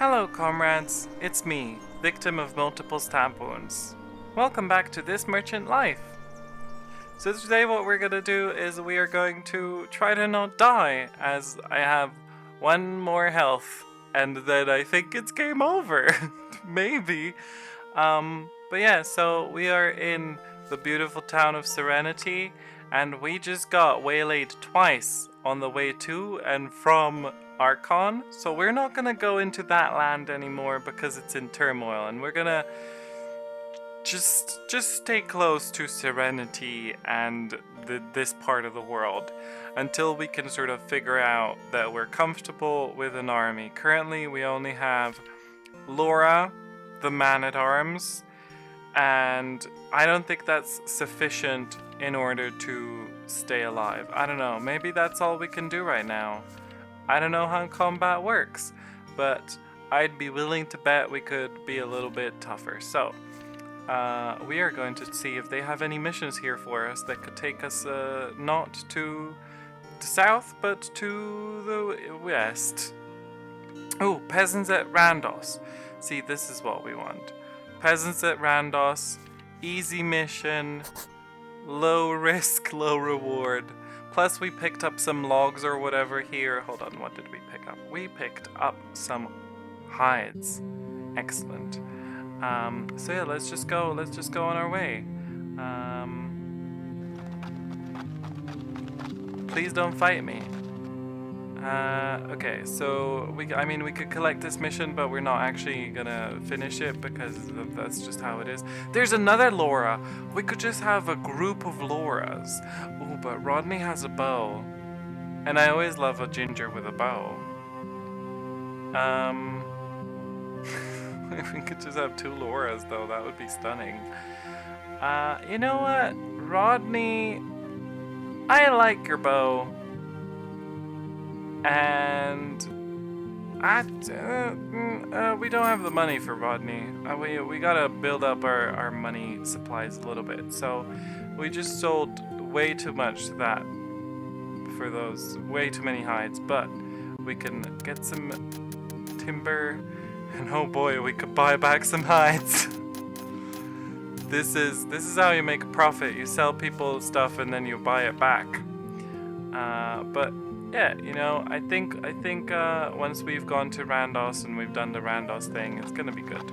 Hello, comrades. It's me, victim of multiple stab wounds. Welcome back to This Merchant Life. So today what we're gonna do is we are going to try to not die, as I have one more health, and then I think it's game over. Maybe. But yeah, so we are in the beautiful town of Serenity, and we just got waylaid twice on the way to and from Archon, so we're not gonna go into that land anymore because it's in turmoil, and we're gonna just stay close to Serenity and this part of the world until we can sort of figure out that we're comfortable with an army. Currently, we only have Laura, the man-at-arms, and I don't think that's sufficient in order to stay alive. I don't know, maybe that's all we can do right now. I don't know how combat works, but I'd be willing to bet we could be a little bit tougher. So, we are going to see if they have any missions here for us that could take us not to the south, but to the west. Oh, peasants at Randos. See, this is what we want. Peasants at Randos, easy mission, low risk, low reward. Plus we picked up some logs or whatever here. Hold on, what did we pick up? We picked up some hides. Excellent. So yeah, let's just go on our way. Please don't fight me. Okay, so we could collect this mission, but we're not actually gonna finish it because that's just how it is. There's another Laura. We could just have a group of Lauras. Oh, but Rodney has a bow, and I always love a ginger with a bow. If we could just have two Lauras, though, that would be stunning. You know what, Rodney? I like your bow. And we don't have the money for Rodney. We gotta build up our money supplies a little bit. So we just sold way too much to that for those way too many hides. But we can get some timber, and oh boy, we could buy back some hides. This is how you make a profit. You sell people stuff and then you buy it back. But yeah, you know, I think once we've gone to Randos and we've done the Randos thing, it's gonna be good.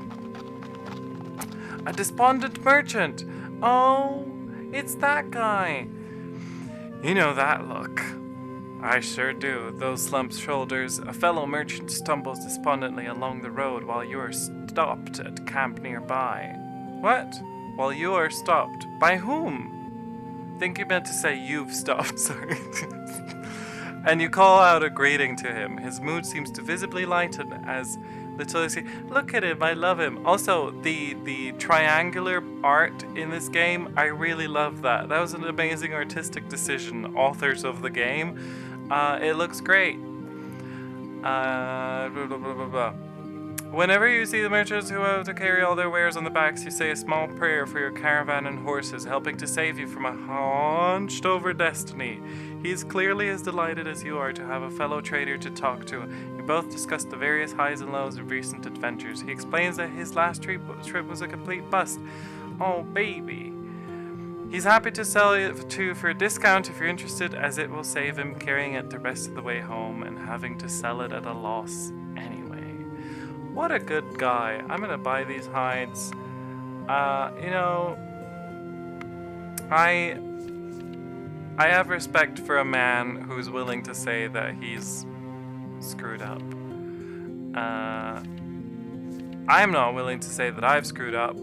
A despondent merchant! Oh, it's that guy! You know that look. I sure do. Those slumped shoulders. A fellow merchant stumbles despondently along the road while you're stopped at camp nearby. What? While you are stopped? By whom? Think you meant to say you've stopped, sorry. And you call out a greeting to him. His mood seems to visibly lighten as little as he... Look at him, I love him. Also, the triangular art in this game, I really love that. That was an amazing artistic decision, authors of the game. It looks great. Blah, blah, blah, blah, blah. Whenever you see the merchants who have to carry all their wares on the backs, you say a small prayer for your caravan and horses, helping to save you from a hunched over destiny. He is clearly as delighted as you are to have a fellow trader to talk to. You both discuss the various highs and lows of recent adventures. He explains that his last trip was a complete bust. Oh, baby. He's happy to sell it to you for a discount if you're interested, as it will save him carrying it the rest of the way home and having to sell it at a loss anyway. What a good guy. I'm gonna buy these hides. You know, I have respect for a man who's willing to say that he's screwed up. I'm not willing to say that I've screwed up,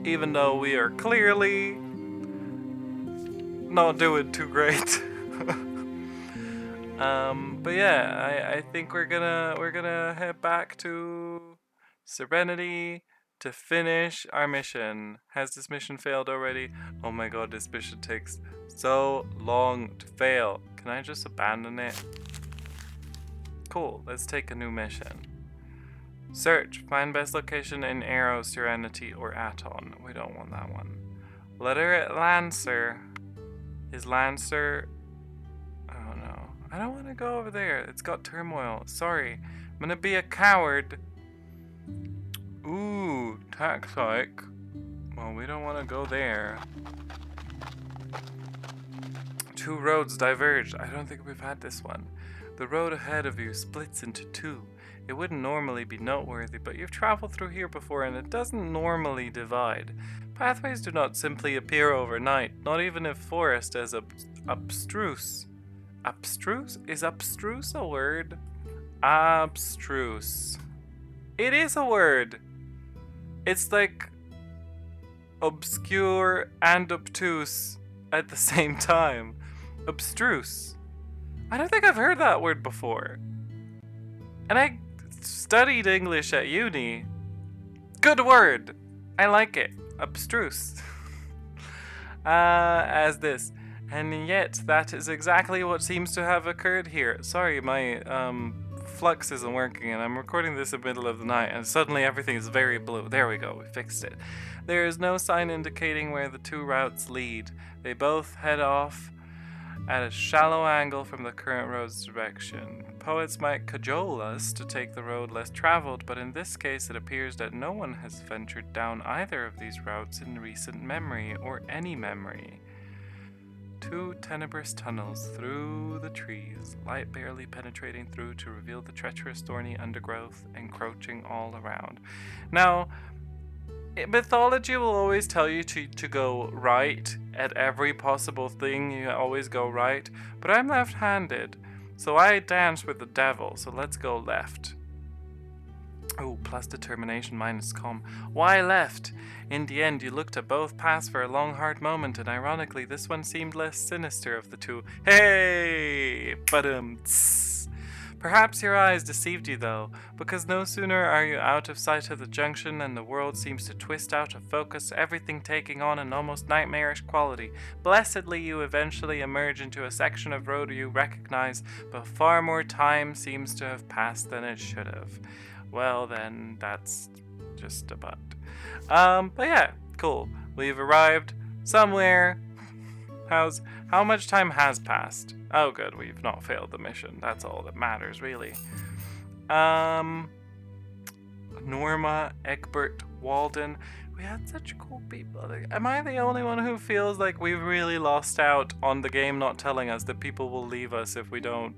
even though we are clearly not doing too great. But yeah, I think we're gonna head back to Serenity to finish our mission. Has this mission failed already? Oh my god, this mission takes so long to fail. Can I just abandon it? Cool, let's take a new mission. Search, find best location in Arrow, Serenity, or Aton. We don't want that one. Letter at Lancer. Is Lancer... Oh no, I don't want to go over there. It's got turmoil. Sorry. gonna be a coward. Ooh, tactic. Well, we don't want to go there. Two roads diverged. I don't think we've had this one. The road ahead of you splits into two. It wouldn't normally be noteworthy, but you've traveled through here before and it doesn't normally divide. Pathways do not simply appear overnight, not even if forest as abstruse. Abstruse? Is abstruse a word? Abstruse. It is a word! It's like obscure and obtuse at the same time. Abstruse. I don't think I've heard that word before. And I studied English at uni. Good word! I like it. Abstruse. As this. And yet, that is exactly what seems to have occurred here. Sorry, my flux isn't working, and I'm recording this in the middle of the night, and suddenly everything is very blue. There we go, we fixed it. There is no sign indicating where the two routes lead. They both head off at a shallow angle from the current road's direction. Poets might cajole us to take the road less traveled, but in this case it appears that no one has ventured down either of these routes in recent memory, or any memory. Two tenebrous tunnels through the trees, light barely penetrating through to reveal the treacherous thorny undergrowth encroaching all around. Now, mythology will always tell you to go right at every possible thing. You always go right, but I'm left-handed, so I dance with the devil, so let's go left. Oh, plus determination minus calm. Why left? In the end, you looked at both paths for a long, hard moment, and ironically, this one seemed less sinister of the two. Hey! Tss. Perhaps your eyes deceived you, though, because no sooner are you out of sight of the junction than the world seems to twist out of focus, everything taking on an almost nightmarish quality. Blessedly, you eventually emerge into a section of road you recognize, but far more time seems to have passed than it should have. Well, then, that's just a butt. But yeah, cool. We've arrived somewhere. How much time has passed? Oh, good, we've not failed the mission. That's all that matters, really. Norma, Egbert, Walden. We had such cool people. Am I the only one who feels like we've really lost out on the game not telling us that people will leave us if we don't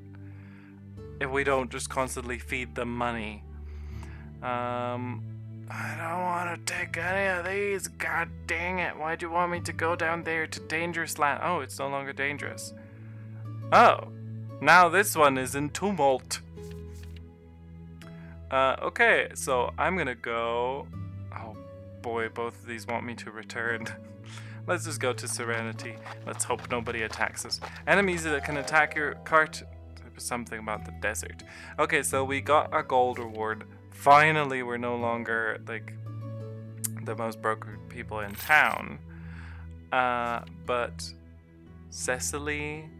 just constantly feed them money? I don't want to take any of these. God dang it. Why'd you want me to go down there to dangerous land? Oh, it's no longer dangerous. Oh, now this one is in tumult. Okay, so I'm gonna go... Oh boy, both of these want me to return. Let's just go to Serenity. Let's hope nobody attacks us. Enemies that can attack your cart... Something about the desert. Okay, so we got a gold reward. Finally, we're no longer, like, the most broken people in town. But Cecily,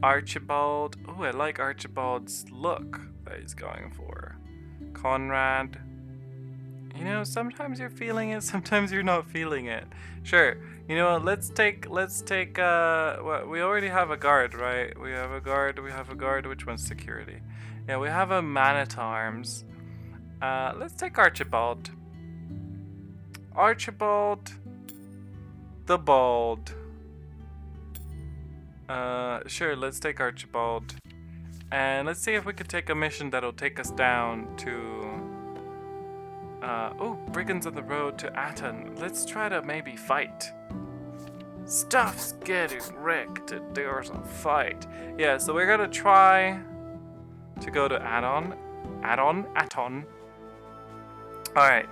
Archibald. Oh, I like Archibald's look that he's going for. Conrad. You know, sometimes you're feeling it, sometimes you're not feeling it. Sure. You know what, let's take, well, we already have a guard, right? We have a guard, which one's security? Yeah, we have a man-at-arms. Let's take Archibald. Archibald the Bald. Sure, let's take Archibald. And let's see if we can take a mission that'll take us down to... oh, brigands on the road to Aton. Let's try to maybe fight. Stuff's getting wrecked. There's a fight. Yeah, so we're gonna try to go to Aton. Alright.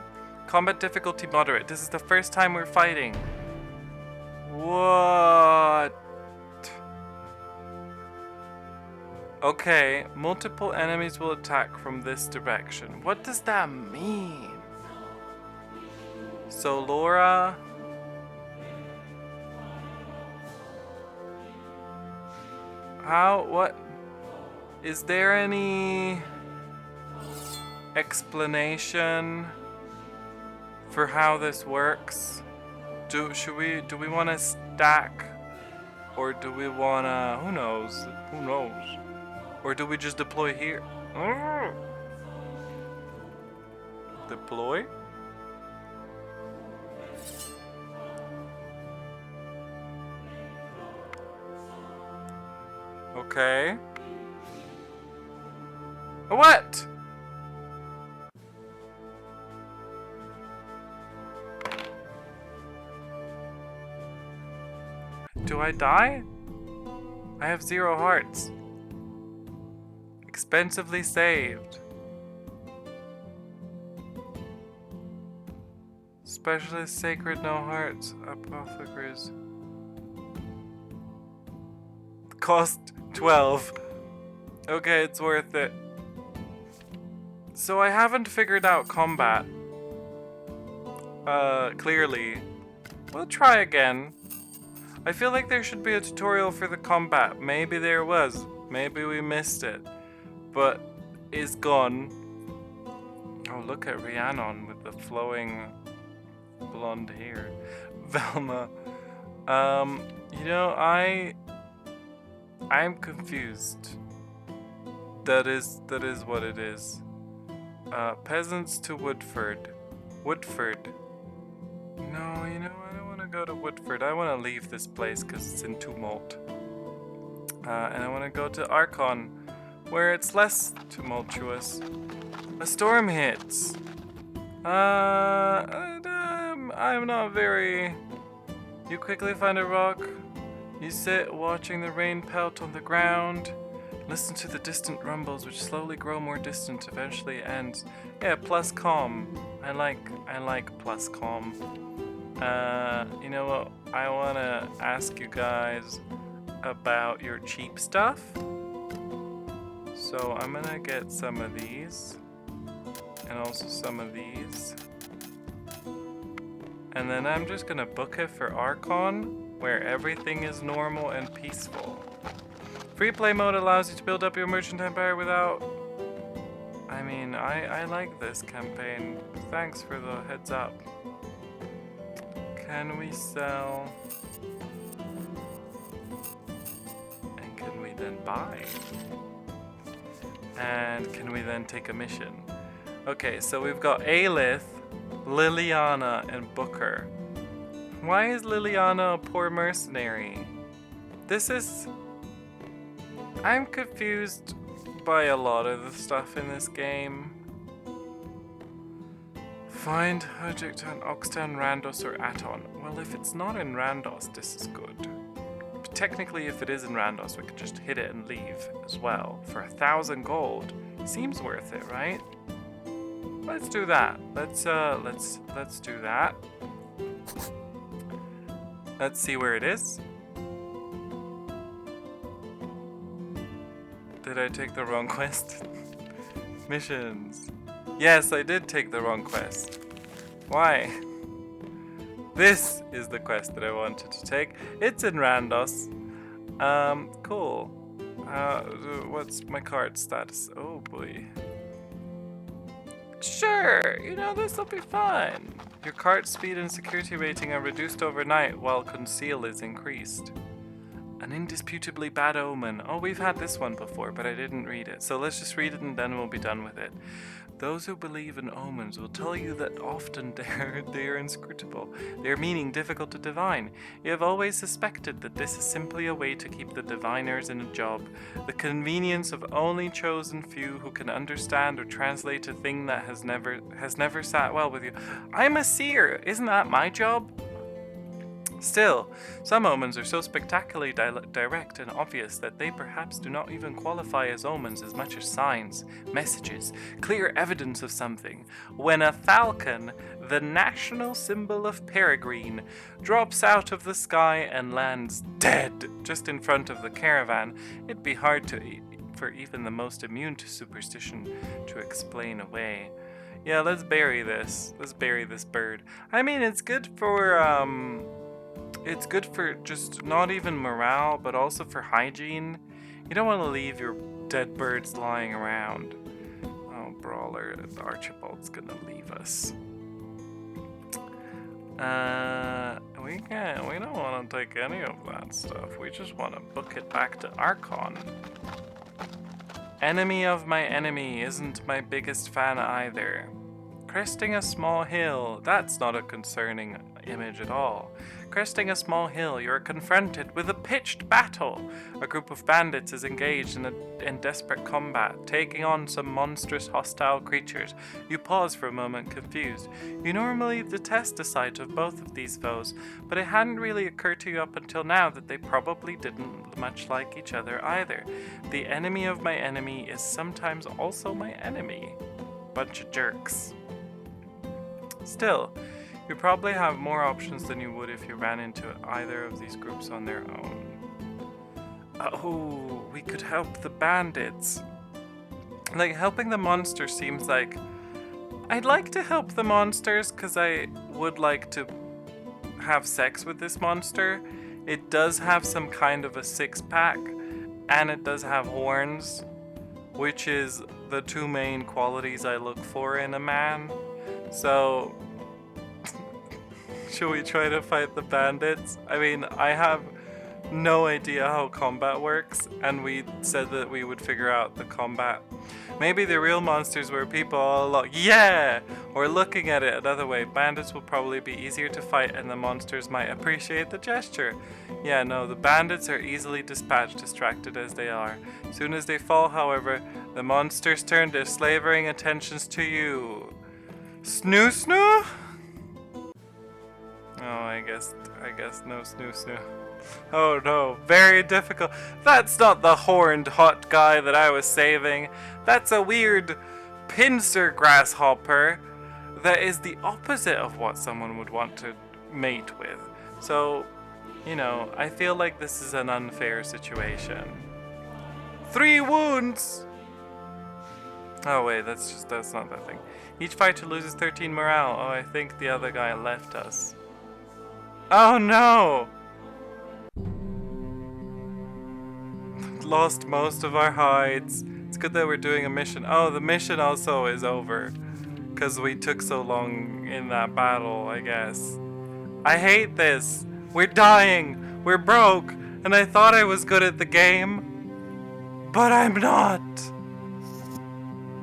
Combat difficulty moderate. This is the first time we're fighting. What? Okay, multiple enemies will attack from this direction. What does that mean? So Laura... what? Is there any explanation for how this works? Do we want to stack, or do we want to, who knows, or do we just deploy here? Deploy. Okay. What? Do I die? I have 0 hearts. Expensively saved. Specialist Sacred No Hearts. Apothecaries. Cost 12. Okay, it's worth it. So I haven't figured out combat. Clearly. We'll try again. I feel like there should be a tutorial for the combat. Maybe there was. Maybe we missed it. But it's gone. Oh, look at Rhiannon with the flowing blonde hair. Velma. You know, I'm confused. That is what it is. Peasants to Woodford. Woodford. No, you know, I don't want to go to Woodford. I want to leave this place because it's in tumult. And I want to go to Archon, where it's less tumultuous. A storm hits. I'm not very... You quickly find a rock. You sit watching the rain pelt on the ground. Listen to the distant rumbles which slowly grow more distant, eventually ends. Yeah, plus calm. I like plus calm. You know what? I wanna ask you guys about your cheap stuff. So I'm gonna get some of these. And also some of these. And then I'm just gonna book it for Archon, where everything is normal and peaceful. Free play mode allows you to build up your merchant empire without... I mean, I like this campaign. Thanks for the heads up. Can we sell? And can we then buy? And can we then take a mission? Okay, so we've got Aelith, Liliana, and Booker. Why is Liliana a poor mercenary? This is... I'm confused by a lot of the stuff in this game. Find Hojiktown, Oxtown, Randos, or Aton. Well, if it's not in Randos, this is good. But technically, if it is in Randos, we could just hit it and leave as well. For 1,000 gold, seems worth it, right? Let's do that. Let's do that. Let's see where it is. Did I take the wrong quest? Missions. Yes, I did take the wrong quest. Why? This is the quest that I wanted to take. It's in Randos. Cool. What's my card status? Oh boy. Sure, you know, this'll be fun. Your card speed and security rating are reduced overnight while conceal is increased. An indisputably bad omen. Oh, we've had this one before, but I didn't read it. So let's just read it and then we'll be done with it. Those who believe in omens will tell you that often they are inscrutable, their meaning difficult to divine. You have always suspected that this is simply a way to keep the diviners in a job, the convenience of only chosen few who can understand or translate a thing that has never sat well with you. I'm a seer, isn't that my job? Still, some omens are so spectacularly direct and obvious that they perhaps do not even qualify as omens as much as signs, messages, clear evidence of something. When a falcon, the national symbol of Peregrine, drops out of the sky and lands dead just in front of the caravan, it'd be hard for even the most immune to superstition to explain away. Yeah, let's bury this. Let's bury this bird. I mean, it's good for, it's good for just not even morale, but also for hygiene. You don't want to leave your dead birds lying around. Oh, Brawler, Archibald's gonna leave us. We don't want to take any of that stuff. We just want to book it back to Archon. Enemy of my enemy isn't my biggest fan either. Cresting a small hill. That's not a concerning image at all. Cresting a small hill, you are confronted with a pitched battle. A group of bandits is engaged in desperate combat, taking on some monstrous hostile creatures. You pause for a moment, confused. You normally detest the sight of both of these foes, but it hadn't really occurred to you up until now that they probably didn't much like each other either. The enemy of my enemy is sometimes also my enemy. Bunch of jerks. Still, you probably have more options than you would if you ran into either of these groups on their own. Oh, we could help the bandits. Like, helping the monsters seems like... I'd like to help the monsters because I would like to have sex with this monster. It does have some kind of a six-pack, and it does have horns, which is the two main qualities I look for in a man. So... should we try to fight the bandits? I mean, I have no idea how combat works, and we said that we would figure out the combat. Maybe the real monsters were people all along. Yeah! Or looking at it another way, bandits will probably be easier to fight and the monsters might appreciate the gesture. Yeah, no, the bandits are easily dispatched, distracted as they are. Soon as they fall, however, the monsters turn their slavering attentions to you. Snoo snoo? Oh, I guess no snoo snoo. Oh no, very difficult. That's not the horned hot guy that I was saving. That's a weird pincer grasshopper that is the opposite of what someone would want to mate with. So, you know, I feel like this is an unfair situation. 3 wounds! Oh wait, that's not that thing. Each fighter loses 13 morale. Oh, I think the other guy left us. Oh no! Lost most of our hides. It's good that we're doing a mission. Oh, the mission also is over. Because we took so long in that battle, I guess. I hate this. We're dying. We're broke. And I thought I was good at the game. But I'm not.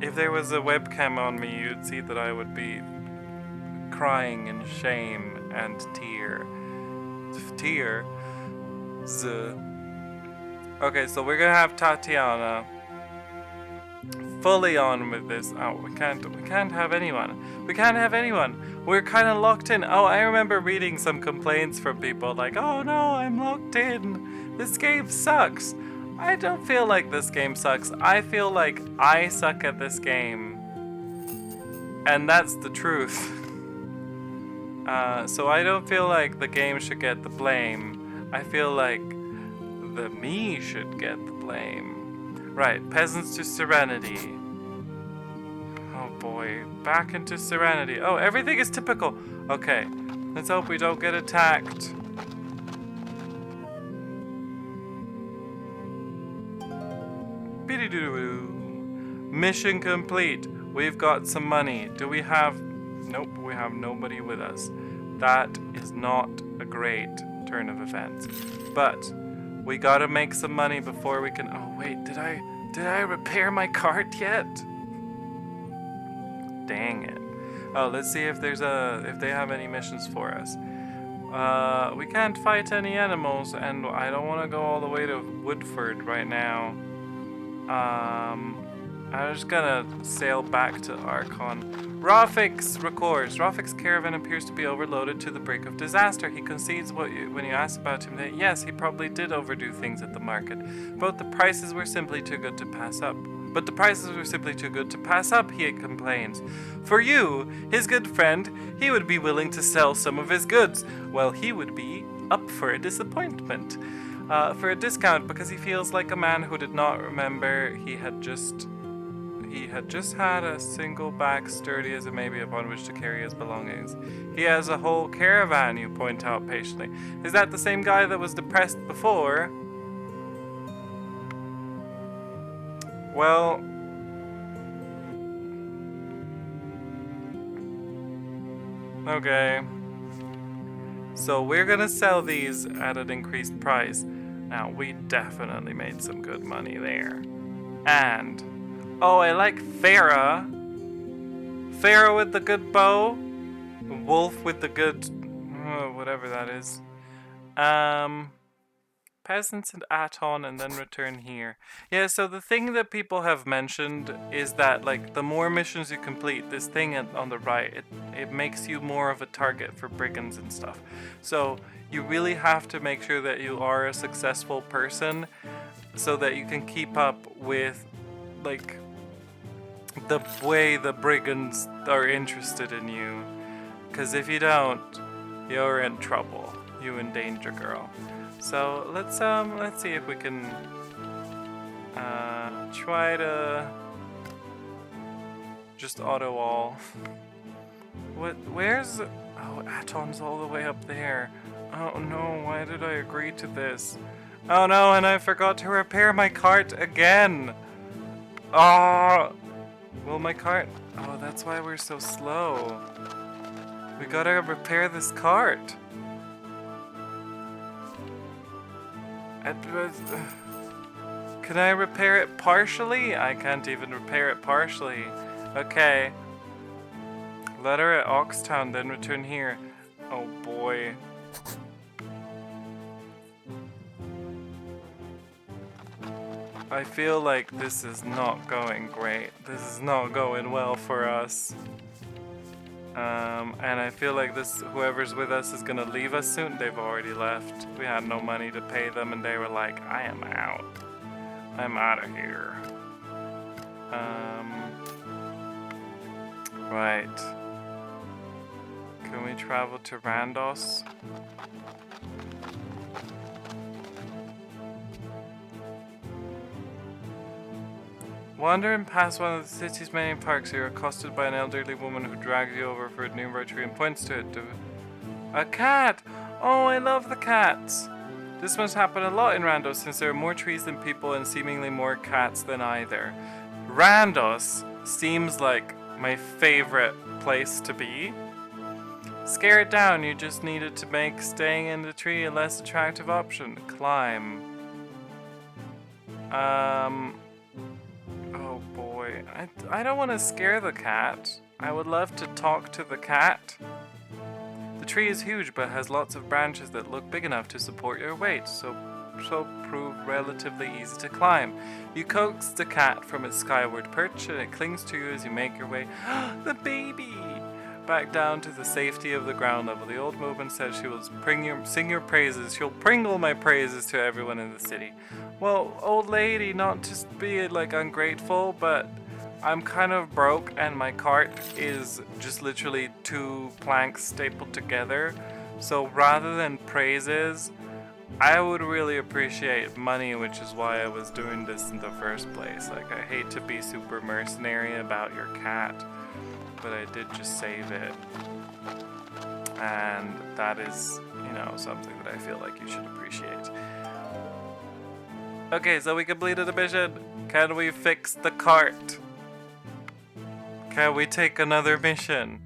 If there was a webcam on me, you'd see that I would be crying in shame and tears. Okay, so we're gonna have Tatiana fully on with this. Oh, we can't have anyone. We can't have anyone. We're kind of locked in. Oh, I remember reading some complaints from people like, oh no, I'm locked in. This game sucks. I don't feel like this game sucks. I feel like I suck at this game. And that's the truth. So I don't feel like the game should get the blame. I feel like the me should get the blame. Right, peasants to serenity. Oh boy, back into serenity. Oh, everything is typical. Okay, let's hope we don't get attacked. Mission complete. We've got some money. Do we have... Nope, we have nobody with us. That is not a great turn of events. But we gotta make some money before we can... Oh wait, did I repair my cart yet? Dang it. Oh, let's see if if they have any missions for us. We can't fight any animals, and I don't want to go all the way to Woodford right now. I'm just gonna sail back to Archon. Rafix records. Rafik's caravan appears to be overloaded to the brink of disaster. He concedes when you ask about him that yes, he probably did overdo things at the market. But the prices were simply too good to pass up. He complains. For you, his good friend, he would be willing to sell some of his goods. Well, he would be up for a disappointment. For a discount, because he feels like a man who did not remember he had just had a single back sturdy as it may be upon which to carry his belongings. He has a whole caravan, you point out patiently. Is that the same guy that was depressed before? Well... Okay. So we're gonna sell these at an increased price. Now, we definitely made some good money there. And... oh, I like Farah. Pharaoh with the good bow. Wolf with the good... whatever that is. Peasants and Aton and then return here. Yeah, so the thing that people have mentioned is that, like, the more missions you complete, this thing on the right, it makes you more of a target for brigands and stuff. So you really have to make sure that you are a successful person so that you can keep up with, like, the way the brigands are interested in you. Because if you don't, you're in trouble. You in danger, girl. So let's see if we can try to just auto all. Where's... Oh, Aton's all the way up there. Oh no, why did I agree to this? Oh no, and I forgot to repair my cart again. Oh, well, my cart... Oh, that's why we're so slow. We gotta repair this cart. Can I repair it partially? I can't even repair it partially. Okay. Let her at Oxtown, then return here. Oh boy. I feel like this is not going great. This is not going well for us. And I feel like whoever's with us is gonna leave us soon. They've already left. We had no money to pay them and they were like, I am out. I'm out of here. Right. Can we travel to Randos? Wandering past one of the city's many parks, you are accosted by an elderly woman who drags you over for a numero tree and points to it. A cat! Oh, I love the cats! This must happen a lot in Randos since there are more trees than people and seemingly more cats than either. Randos seems like my favorite place to be. Scare it down, you just needed to make staying in the tree a less attractive option. Climb. Oh boy, I don't want to scare the cat. I would love to talk to the cat. The tree is huge but has lots of branches that look big enough to support your weight, so prove relatively easy to climb. You coax the cat from its skyward perch and it clings to you as you make your way the baby back down to the safety of the ground level. The old woman says she will sing your praises. She'll pringle my praises to everyone in the city. Well, old lady, not to be like ungrateful, but I'm kind of broke and my cart is just literally 2 planks stapled together. So rather than praises, I would really appreciate money, which is why I was doing this in the first place. Like, I hate to be super mercenary about your cat, but I did just save it. And that is, you know, something that I feel like you should appreciate. Okay, so we completed the mission. Can we fix the cart? Can we take another mission?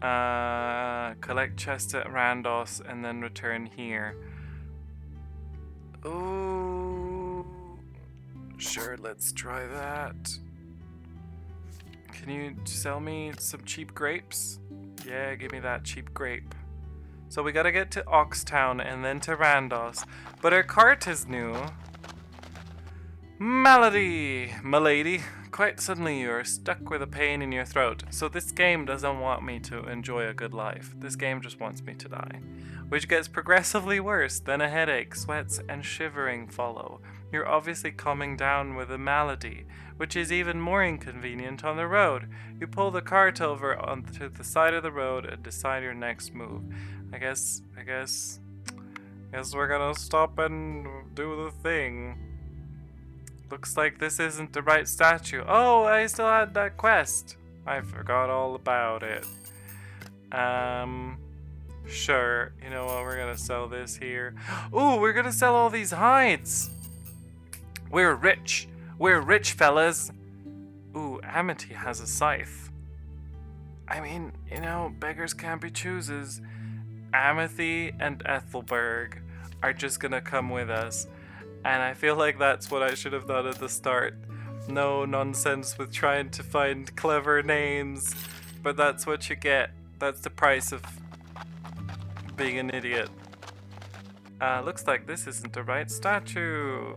Collect chest at Randos and then return here. Ooh, sure, let's try that. Can you sell me some cheap grapes? Yeah, give me that cheap grape. So we gotta get to Oxtown and then to Randos. But our cart is new. Malady, milady. Quite suddenly you are stuck with a pain in your throat. So this game doesn't want me to enjoy a good life. This game just wants me to die. Which gets progressively worse, then a headache, sweats, and shivering follow. You're obviously calming down with a malady, which is even more inconvenient on the road. You pull the cart over onto the side of the road and decide your next move. I guess we're gonna stop and do the thing. Looks like this isn't the right statue. Oh, I still had that quest. I forgot all about it. Sure. You know what? We're gonna sell this here. Ooh, we're gonna sell all these hides. We're rich. We're rich, fellas. Ooh, Amity has a scythe. I mean, you know, beggars can't be choosers. Amity and Ethelberg are just gonna come with us. And I feel like that's what I should have done at the start. No nonsense with trying to find clever names, but that's what you get. That's the price of being an idiot. Looks like this isn't the right statue.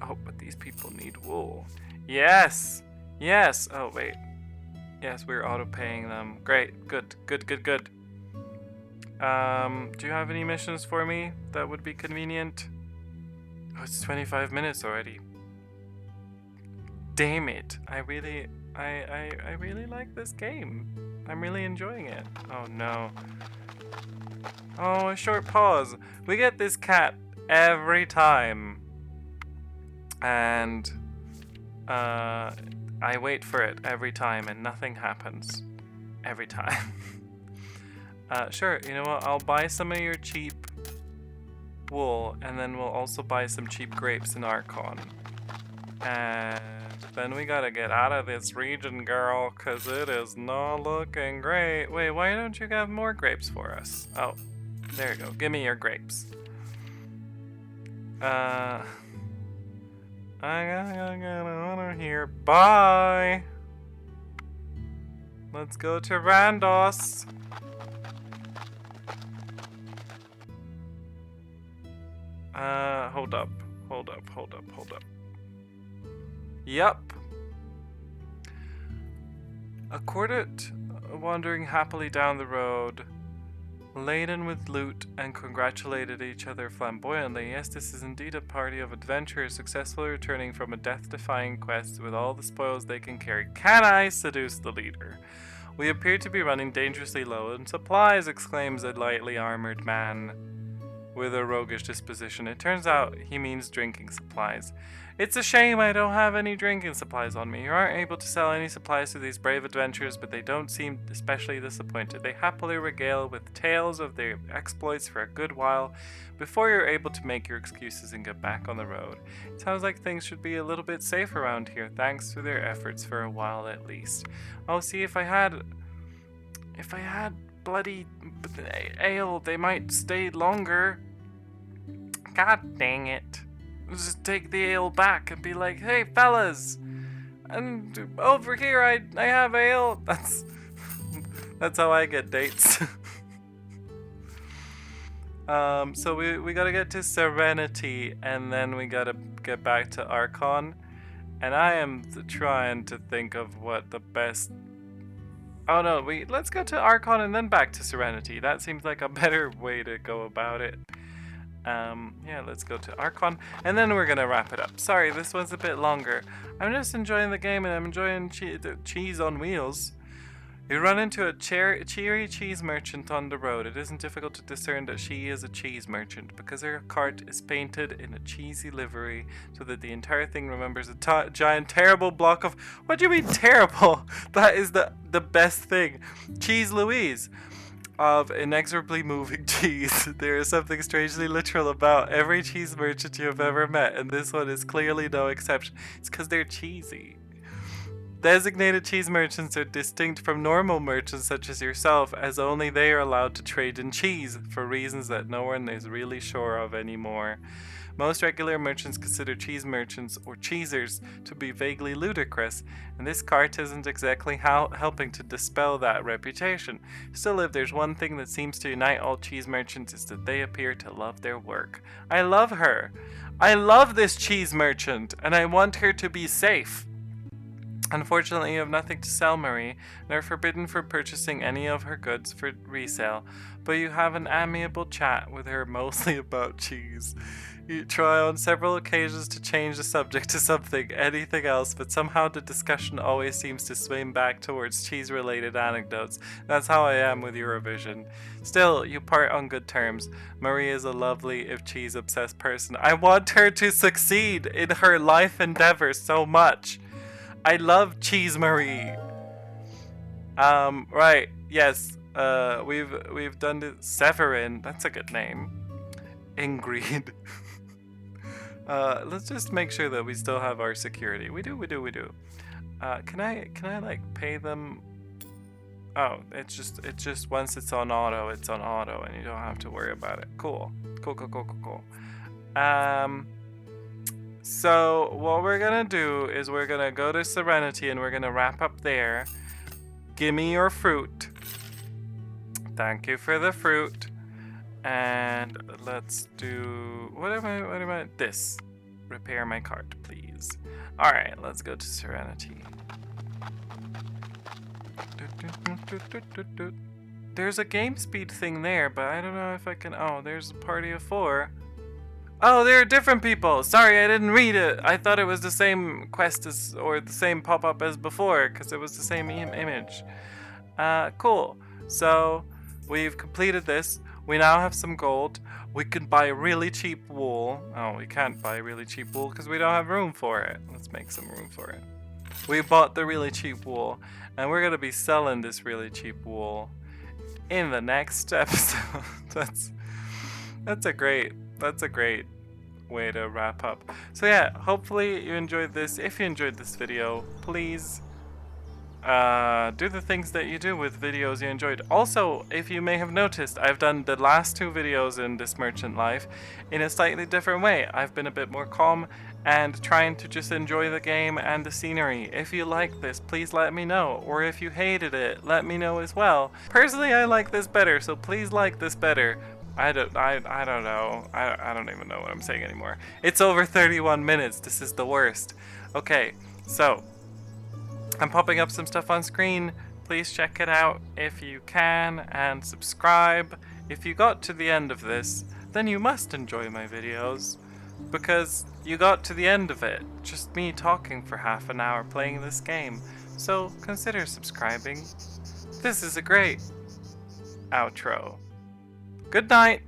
Oh, but these people need wool. Yes! Yes! Oh, wait. Yes, we're auto-paying them. Great. Good. Good, good, good. Do you have any missions for me that would be convenient? Oh, it's 25 minutes already. Damn it. I really like this game. I'm really enjoying it. Oh, no. Oh, a short pause. We get this cat every time. And I wait for it every time and nothing happens. Every time. Sure, you know what? I'll buy some of your cheap wool and then we'll also buy some cheap grapes in Archon. And then we gotta get out of this region, girl, cause it is not looking great. Wait, why don't you have more grapes for us? Oh, there you go. Give me your grapes. I gotta get out of here. Bye! Let's go to Randos. Hold up. Yup. A quartet wandering happily down the road, laden with loot, and congratulated each other flamboyantly. Yes, this is indeed a party of adventurers successfully returning from a death-defying quest with all the spoils they can carry. Can I seduce the leader? We appear to be running dangerously low in supplies, exclaims a lightly armored man with a roguish disposition. It turns out he means drinking supplies. It's a shame I don't have any drinking supplies on me. You aren't able to sell any supplies to these brave adventurers, but they don't seem especially disappointed. They happily regale with tales of their exploits for a good while before you're able to make your excuses and get back on the road. It sounds like things should be a little bit safe around here, thanks to their efforts for a while at least. Oh, see, if I had bloody ale, they might stay longer. God dang it. Just take the ale back and be like, hey fellas, and over here I have ale. That's how I get dates. So we gotta get to Serenity and then we gotta get back to Archon, and I am trying to think of what the best. Oh no, let's go to Archon and then back to Serenity. That seems like a better way to go about it. Yeah, let's go to Archon, and then we're gonna wrap it up. Sorry, this one's a bit longer. I'm just enjoying the game, and I'm enjoying the cheese on wheels. You run into a cheery cheese merchant on the road. It isn't difficult to discern that she is a cheese merchant, because her cart is painted in a cheesy livery, so that the entire thing remembers a giant terrible block of... What do you mean terrible? That is the best thing. Cheese Louise. Of inexorably moving cheese. There is something strangely literal about every cheese merchant you have ever met, and this one is clearly no exception. It's because they're cheesy. Designated cheese merchants are distinct from normal merchants such as yourself, as only they are allowed to trade in cheese, for reasons that no one is really sure of anymore. Most regular merchants consider cheese merchants, or cheesers, to be vaguely ludicrous, and this cart isn't exactly helping to dispel that reputation. Still, if there's one thing that seems to unite all cheese merchants, it's that they appear to love their work. I love her! I love this cheese merchant, and I want her to be safe. Unfortunately, you have nothing to sell Marie, and are forbidden from purchasing any of her goods for resale, but you have an amiable chat with her mostly about cheese. You try on several occasions to change the subject to anything else, but somehow the discussion always seems to swing back towards cheese-related anecdotes. That's how I am with Eurovision. Still, you part on good terms. Marie is a lovely, if cheese-obsessed person. I want her to succeed in her life endeavors so much. I love Cheese Marie. Right, yes. We've done the Severin. That's a good name. Ingrid. Let's just make sure that we still have our security. We do. Can I like pay them? Oh, it's just once it's on auto, and you don't have to worry about it. Cool. So what we're gonna do is we're gonna go to Serenity and we're gonna wrap up there. Gimme your fruit. Thank you for the fruit. And let's do what am I this. Repair my cart, please. Alright, let's go to Serenity. There's a game speed thing there, but I don't know if I can. Oh, there's a party of 4. Oh, there are different people. Sorry, I didn't read it. I thought it was the same quest as, or the same pop-up as before, because it was the same image. Cool. So, we've completed this. We now have some gold. We can buy really cheap wool. Oh, we can't buy really cheap wool because we don't have room for it. Let's make some room for it. We bought the really cheap wool, and we're going to be selling this really cheap wool in the next episode. That's a great way to wrap up. So yeah, hopefully you enjoyed this. If you enjoyed this video, please do the things that you do with videos you enjoyed. Also, if you may have noticed, I've done the last 2 videos in this merchant life in a slightly different way. I've been a bit more calm and trying to just enjoy the game and the scenery. If you like this, please let me know. Or if you hated it, let me know as well. Personally, I like this better, so please like this better. I don't know. I don't even know what I'm saying anymore. It's over 31 minutes. This is the worst. Okay, so I'm popping up some stuff on screen. Please check it out if you can, and subscribe. If you got to the end of this, then you must enjoy my videos, because you got to the end of it. Just me talking for half an hour playing this game. So consider subscribing. This is a great outro. Good night.